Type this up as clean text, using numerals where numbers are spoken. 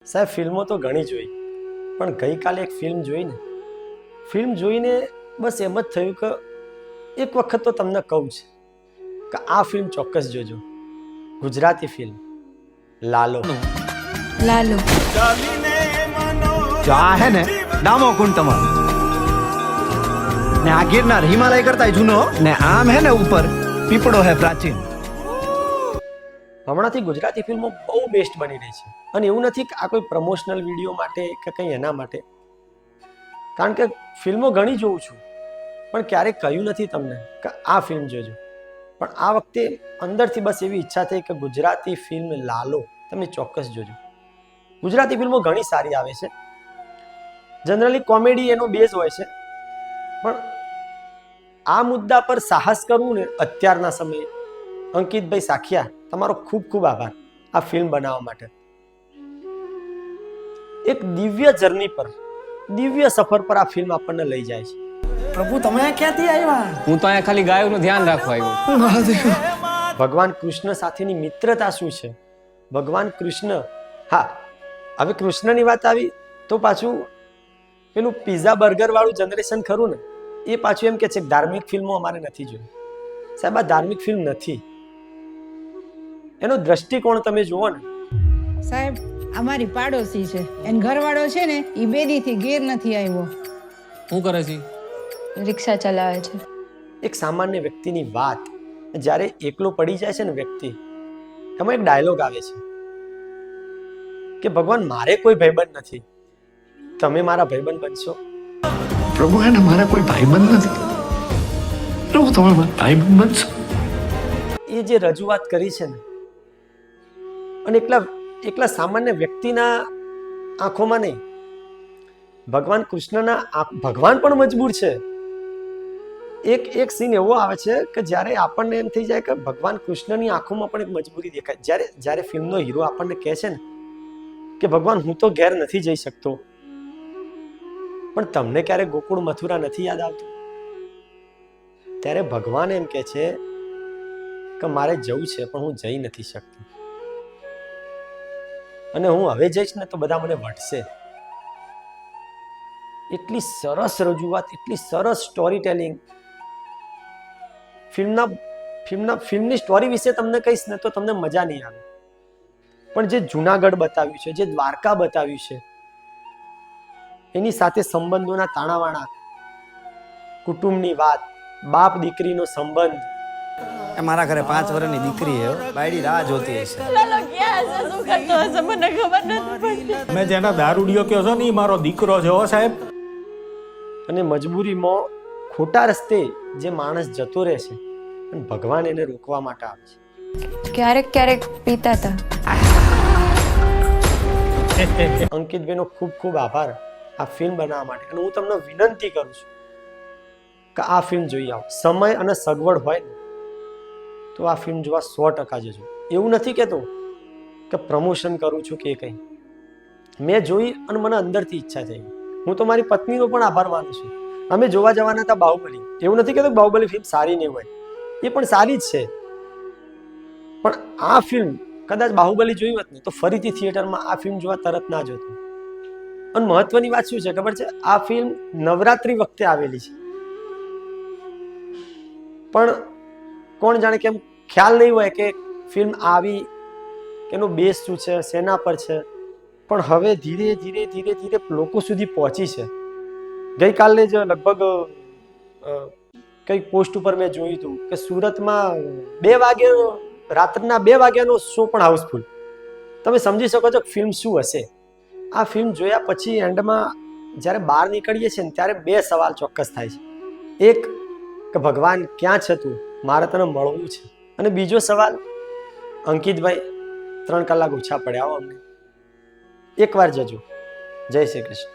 સાહેબ ફિલ્મો તો ઘણી જોઈ, પણ ગઈકાલે એક ફિલ્મ જોઈને બસ એમ જ થયું કે એક વખત તો તમને કહું છે કે આ ફિલ્મ ચોક્કસ જોજો. ગુજરાતી ફિલ્મ લાલો. લાલો જો આ હે ને ડામો કુંડ તમારો ને આ ગિરનાર હિમાલય કરતા જૂનો ને આમ હે ને ઉપર પીપળો હે પ્રાચીન. હમણાંથી ગુજરાતી ફિલ્મો બહુ બેસ્ટ બની રહી છે અને એવું નથી કે આ કોઈ પ્રમોશનલ વિડીયો માટે કે કંઈ એના માટે, કારણ કે ફિલ્મો ઘણી જોઉં છું પણ ક્યારેક કહ્યું નથી તમને કે આ ફિલ્મ જોજો. પણ આ વખતે અંદરથી બસ એવી ઈચ્છા થઈ કે ગુજરાતી ફિલ્મ લાલો તમે ચોક્કસ જોજો. ગુજરાતી ફિલ્મો ઘણી સારી આવે છે, જનરલી કોમેડી એનો બેઝ હોય છે, પણ આ મુદ્દા પર સાહસ કરવું ને અત્યારના સમયે અંકિતભાઈ સાખિયા તમારો ખૂબ ખૂબ આભાર આ ફિલ્મ બનાવવા માટે. એક દિવ્ય જર્ની પર, દિવ્ય સફર પર આ ફિલ્મ આપણને લઈ જાય છે. પ્રભુ તમે ક્યાંથી આવ્યા? હું તો અહીંયા ખાલી ગાયોનું ધ્યાન રાખવા આવ્યો. ભગવાન કૃષ્ણ સાથેની મિત્રતા શું છે? ભગવાન કૃષ્ણ, હા હવે કૃષ્ણની વાત આવી તો પાછું પેલું પિઝા બર્ગર વાળું જનરેશન ખરું ને, એ પાછું એમ કે છે ધાર્મિક ફિલ્મો અમારે નથી જોઈ. સાહેબ આ ધાર્મિક ફિલ્મ નથી, એનો દ્રષ્ટિકોણ તમે જુઓ ને. સાહેબ અમારી પાડોશી છે, એન ઘરવાળો છે ને એ બેદીથી ઘેર નથી આવ્યો. શું કરે છે? રિક્ષા ચલાવે છે. એક સામાન્ય વ્યક્તિની વાત જ્યારે એકલો પડી જાય છે ને વ્યક્તિ, એમાં એક ડાયલોગ આવે છે કે ભગવાન મારે કોઈ ભાઈબંધ નથી, તમે મારા ભાઈબંધ બનશો. પ્રભુ એને મારા કોઈ ભાઈબંધ નથી, પ્રભુ તમે મારા ભાઈબંધ બનશો. એ જે રજૂઆત કરી છે ને, અને એકલા સામાન્ય વ્યક્તિના આંખોમાં નહીં, ભગવાન કૃષ્ણના ભગવાન પણ મજબૂર છે. એક સીન એવો આવે છે કે જ્યારે આપણને એમ થઈ જાય કે ભગવાન કૃષ્ણની આંખોમાં પણ એક મજબૂરી દેખાય. જ્યારે ફિલ્મનો હીરો આપણને કહે છે ને કે ભગવાન હું તો ઘેર નથી જઈ શકતો, પણ તમને ક્યારે ગોકુળ મથુરા નથી યાદ આવતું? ત્યારે ભગવાન એમ કહે છે કે મારે જવું છે પણ હું જઈ નથી શકતો, અને હું હવે જઈશ ને તો બધા મને વઢશે. એટલી સરસ રજૂઆત, એટલી સરસ સ્ટોરી ટેલિંગ. ફિલ્મની સ્ટોરી વિશે તમને કહીશ ને તો તમને મજા નહીં આવે, પણ જે જુનાગઢ બતાવ્યું છે, જે દ્વારકા બતાવ્યું છે, એની સાથે સંબંધોના તાણાવાણા, કુટુંબની વાત, બાપ દીકરીનો સંબંધ. મારા ઘરે 5 વર્ષની દીકરી હે, બાયડી રાહ જોતી હશે. તમે જેના દારૂડિયો કહો છો ને એ મારો દીકરો છે હો સાહેબ. અને મજબૂરીમાં ખોટા રસ્તે જે માણસ જતો રહે છે અને ભગવાન એને રોકવા માટે આવે છે. ક્યારેક પીતા હતા. અંકિતભાઈનો ખૂબ ખૂબ આભાર આ ફિલ્મ બનાવવા માટે, અને હું તમને વિનંતી કરું છું કે આ ફિલ્મ જોઈ આવો. સમય અને સગવડ હોય ને તો આ ફિલ્મ જોવા 100% જજો. એવું નથી કહેતો કે પ્રમોશન કરું છું કે કંઈ. મેં જોઈ અને મને અંદરથી ઈચ્છા થઈ. હું તો મારી પત્નીનો પણ આભાર માનું છું. અમે જોવા જવાના હતા બાહુબલી. એવું નથી કહેતો બાહુબલી ફિલ્મ સારી નહીં હોય, એ પણ સારી જ છે, પણ આ ફિલ્મ કદાચ બાહુબલી જોઈ હોત ને તો ફરીથી થિયેટરમાં આ ફિલ્મ જોવા તરત ના જોતું. અને મહત્વની વાત શું છે ખબર છે? આ ફિલ્મ નવરાત્રી વખતે આવેલી છે, પણ કોણ જાણે કેમ ખ્યાલ નહીં હોય કે ફિલ્મ આવી, એનો બેઝ શું છે, શેના પર છે. પણ હવે ધીરે ધીરે લોકો સુધી પહોંચી છે. ગઈકાલે જ લગભગ કઈ પોસ્ટ ઉપર મેં જોયું હતું કે સુરતમાં 2 વાગે રાત્રના 2 વાગ્યાનો શો પણ હાઉસફુલ. તમે સમજી શકો છો ફિલ્મ શું હશે. આ ફિલ્મ જોયા પછી એન્ડમાં જ્યારે બહાર નીકળીએ છીએ ને ત્યારે 2 સવાલ ચોક્કસ થાય છે. એક કે ભગવાન ક્યાં છે તું, મારે તને મળવું છે. અને બીજો સવાલ, અંકિતભાઈ 3 કલાક ઓછા પડ્યા હો અમને. એકવાર જજો. જય શ્રી કૃષ્ણ.